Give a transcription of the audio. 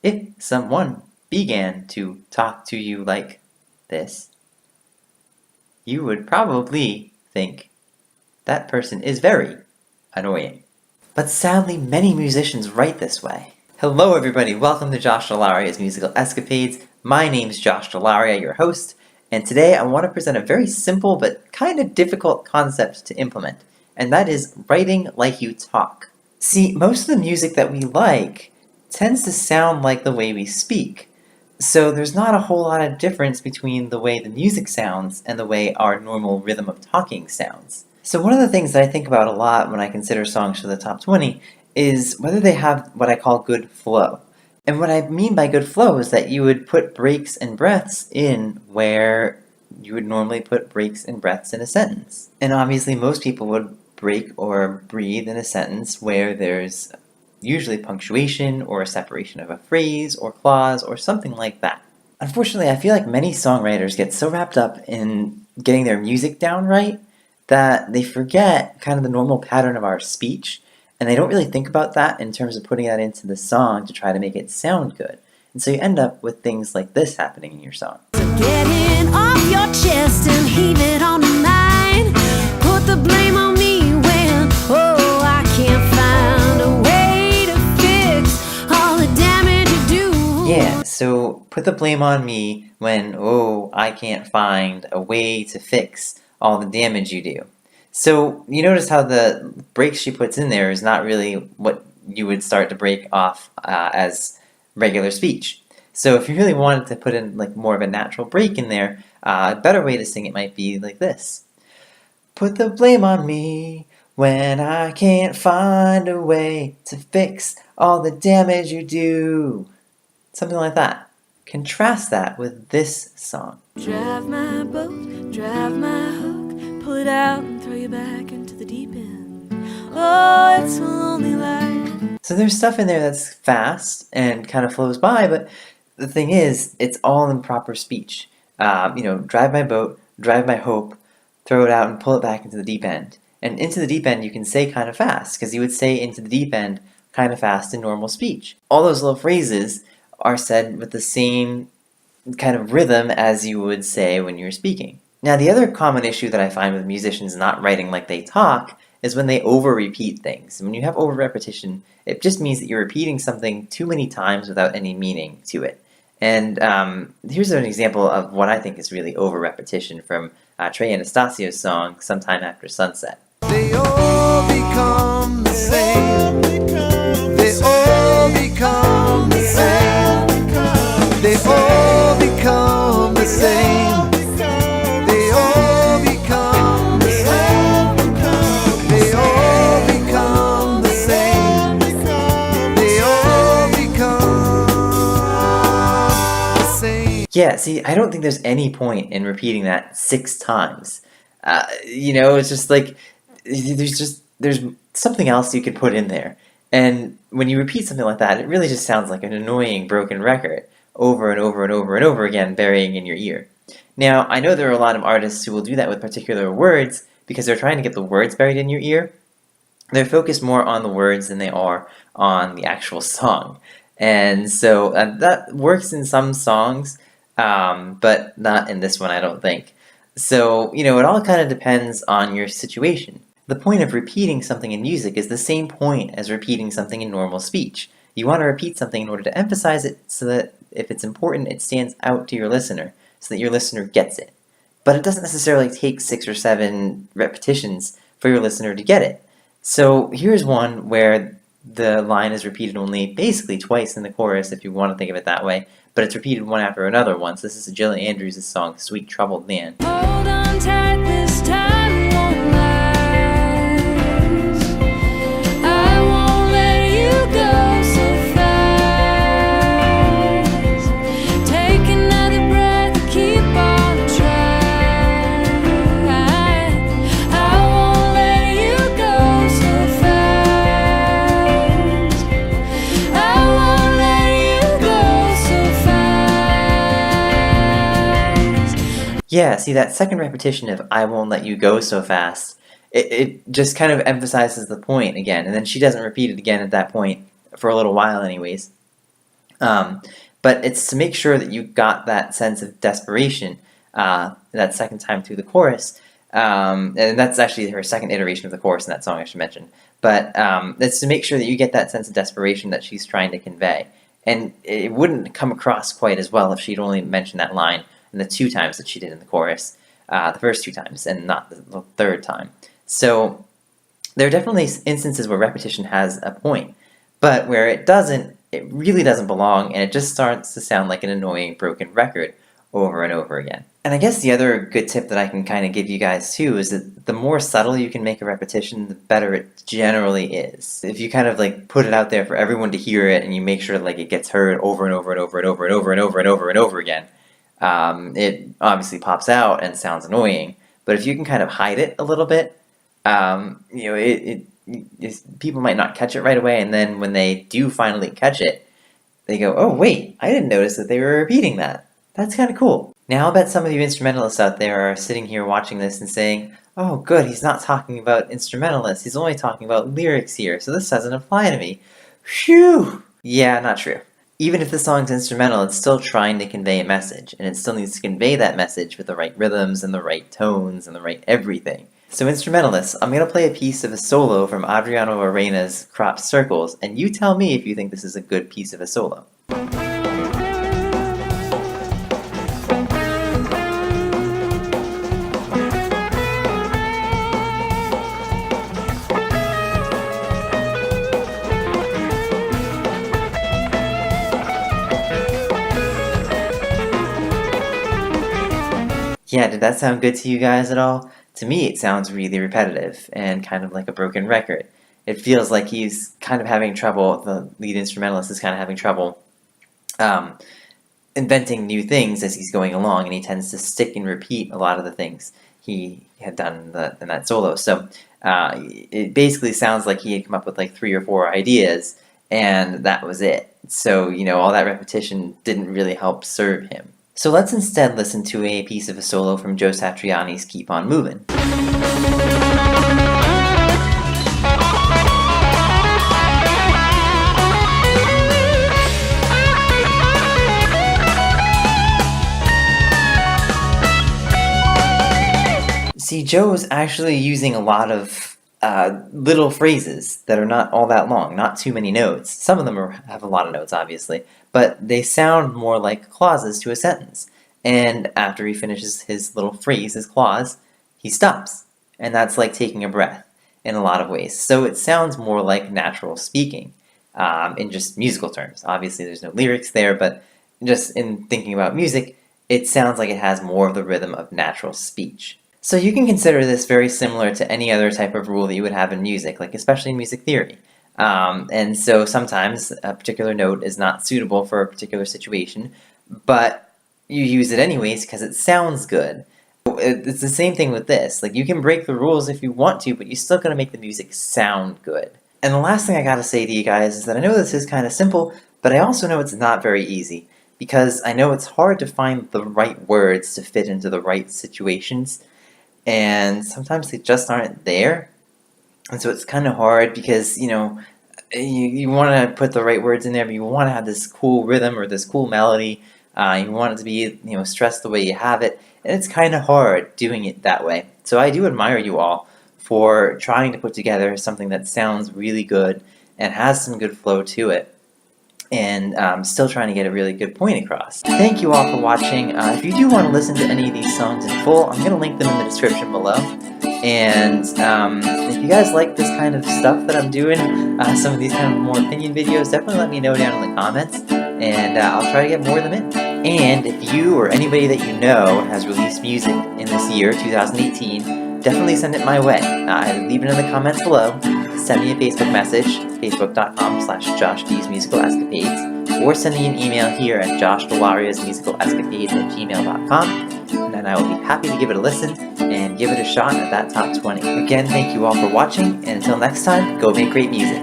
If someone began to talk to you like this, you would probably think that person is very annoying. But sadly, many musicians write this way. Hello everybody, welcome to Josh Dell'Aria's Musical Escapades. My name's Josh Dell'Aria, your host, and today I want to present a very simple but kind of difficult concept to implement, and that is writing like you talk. See, most of the music that we like tends to sound like the way we speak, so there's not a whole lot of difference between the way the music sounds and the way our normal rhythm of talking sounds. So one of the things that I think about a lot when I consider songs for the top 20 is whether they have what I call good flow. And what I mean by good flow is that you would put breaks and breaths in where you would normally put breaks and breaths in a sentence. And obviously most people would break or breathe in a sentence where there's usually punctuation or a separation of a phrase or clause or something like that. Unfortunately, I feel like many songwriters get so wrapped up in getting their music down right that they forget kind of the normal pattern of our speech, and they don't really think about that in terms of putting that into the song to try to make it sound good. And so you end up with things like this happening in your song. Get it off your chest and heave it on mine. Put the blame on me when, I can't find a way to fix all the damage you do. Yeah, so put the blame on me when, I can't find a way to fix all the damage you do. So you notice how the breaks she puts in there is not really what you would start to break off as regular speech. So if you really wanted to put in like more of a natural break in there, a better way to sing it might be like this. Put the blame on me when I can't find a way to fix all the damage you do. Something like that. Contrast that with this song. Drive my boat, drive my hook, pull it out and throw you back into the deep end. Oh, it's a lonely life. So there's stuff in there that's fast and kind of flows by, but the thing is, it's all in proper speech. Drive my boat, drive my hope, throw it out and pull it back into the deep end. And into the deep end you can say kind of fast, because you would say into the deep end kind of fast in normal speech. All those little phrases are said with the same kind of rhythm as you would say when you're speaking. Now, the other common issue that I find with musicians not writing like they talk is when they over-repeat things. And when you have over-repetition, it just means that you're repeating something too many times without any meaning to it. And here's an example of what I think is really over-repetition from Trey Anastasio's song, Sometime After Sunset. They all become the same. They all become the same. They all become the same. They all become the same. They all become the same. They all become the same. Yeah, see, I don't think there's any point in repeating that 6 times. It's just like, there's something else you could put in there. And when you repeat something like that, it really just sounds like an annoying broken record over and over and over and over again, burying in your ear. Now, I know there are a lot of artists who will do that with particular words because they're trying to get the words buried in your ear. They're focused more on the words than they are on the actual song. And so that works in some songs, but not in this one, I don't think. So, it all kind of depends on your situation. The point of repeating something in music is the same point as repeating something in normal speech. You want to repeat something in order to emphasize it so that if it's important, it stands out to your listener, so that your listener gets it. But it doesn't necessarily take 6 or 7 repetitions for your listener to get it. So here's one where the line is repeated only basically twice in the chorus, if you want to think of it that way, but it's repeated one after another once. This is Jill Andrews' song, Sweet Troubled Man. Hold on tight, this time won't last. I won't let you go so fast. Take another breath and keep on trying. I won't let you go so fast. I won't let you go so fast. Yeah, see, that second repetition of I won't let you go so fast, it just kind of emphasizes the point again, and then she doesn't repeat it again at that point for a little while anyways. But it's to make sure that you got that sense of desperation that second time through the chorus. And that's actually her second iteration of the chorus in that song, I should mention. But it's to make sure that you get that sense of desperation that she's trying to convey. And it wouldn't come across quite as well if she'd only mentioned that line in the 2 times that she did in the chorus, the first 2 times, and not the third time. So there are definitely instances where repetition has a point, but where it doesn't, it really doesn't belong, and it just starts to sound like an annoying broken record over and over again. And I guess the other good tip that I can kind of give you guys too is that the more subtle you can make a repetition, the better it generally is. If you kind of like put it out there for everyone to hear it and you make sure like it gets heard over and over and over and over and over and over and over and over again, it obviously pops out and sounds annoying. But if you can kind of hide it a little bit, people might not catch it right away, and then when they do finally catch it, they go, "Oh wait, I didn't notice that they were repeating that. That's kind of cool." Now, I'll bet some of you instrumentalists out there are sitting here watching this and saying, "Oh good, he's not talking about instrumentalists, he's only talking about lyrics here, so this doesn't apply to me." Phew! Yeah, not true. Even if the song's instrumental, it's still trying to convey a message, and it still needs to convey that message with the right rhythms and the right tones and the right everything. So instrumentalists, I'm going to play a piece of a solo from Audrianna Lorena's Crop Circles, and you tell me if you think this is a good piece of a solo. Yeah, did that sound good to you guys at all? To me, it sounds really repetitive and kind of like a broken record. It feels like he's kind of having trouble, the lead instrumentalist is kind of having trouble inventing new things as he's going along, and he tends to stick and repeat a lot of the things he had done in that solo. So it basically sounds like he had come up with like 3 or 4 ideas, and that was it. So, all that repetition didn't really help serve him. So let's instead listen to a piece of a solo from Joe Satriani's Keep On Movin'. See, Joe's actually using a lot of little phrases that are not all that long, not too many notes. Some of them have a lot of notes, obviously, but they sound more like clauses to a sentence. And after he finishes his little phrase, his clause, he stops. And that's like taking a breath in a lot of ways. So it sounds more like natural speaking in just musical terms. Obviously, there's no lyrics there, but just in thinking about music, it sounds like it has more of the rhythm of natural speech. So you can consider this very similar to any other type of rule that you would have in music, like especially in music theory. And so sometimes a particular note is not suitable for a particular situation, but you use it anyways because it sounds good. It's the same thing with this. Like, you can break the rules if you want to, but you're still going to make the music sound good. And the last thing I gotta say to you guys is that I know this is kind of simple, but I also know it's not very easy, because I know it's hard to find the right words to fit into the right situations, and sometimes they just aren't there. And so it's kind of hard because, you want to put the right words in there, but you want to have this cool rhythm or this cool melody. You want it to be, stressed the way you have it, and it's kind of hard doing it that way. So I do admire you all for trying to put together something that sounds really good and has some good flow to it, and still trying to get a really good point across. Thank you all for watching. If you do want to listen to any of these songs in full, I'm going to link them in the description below. And if you guys like this kind of stuff that I'm doing, some of these kind of more opinion videos, definitely let me know down in the comments, and I'll try to get more of them in. And if you or anybody that you know has released music in this year, 2018, definitely send it my way. Either leave it in the comments below, send me a Facebook message, facebook.com/JoshD'sMusicalEscapades, or send me an email here at joshdell'Ariasmusicalescapades@gmail.com, and then I will be happy to give it a listen and give it a shot at that top 20. Again, thank you all for watching, and until next time, go make great music.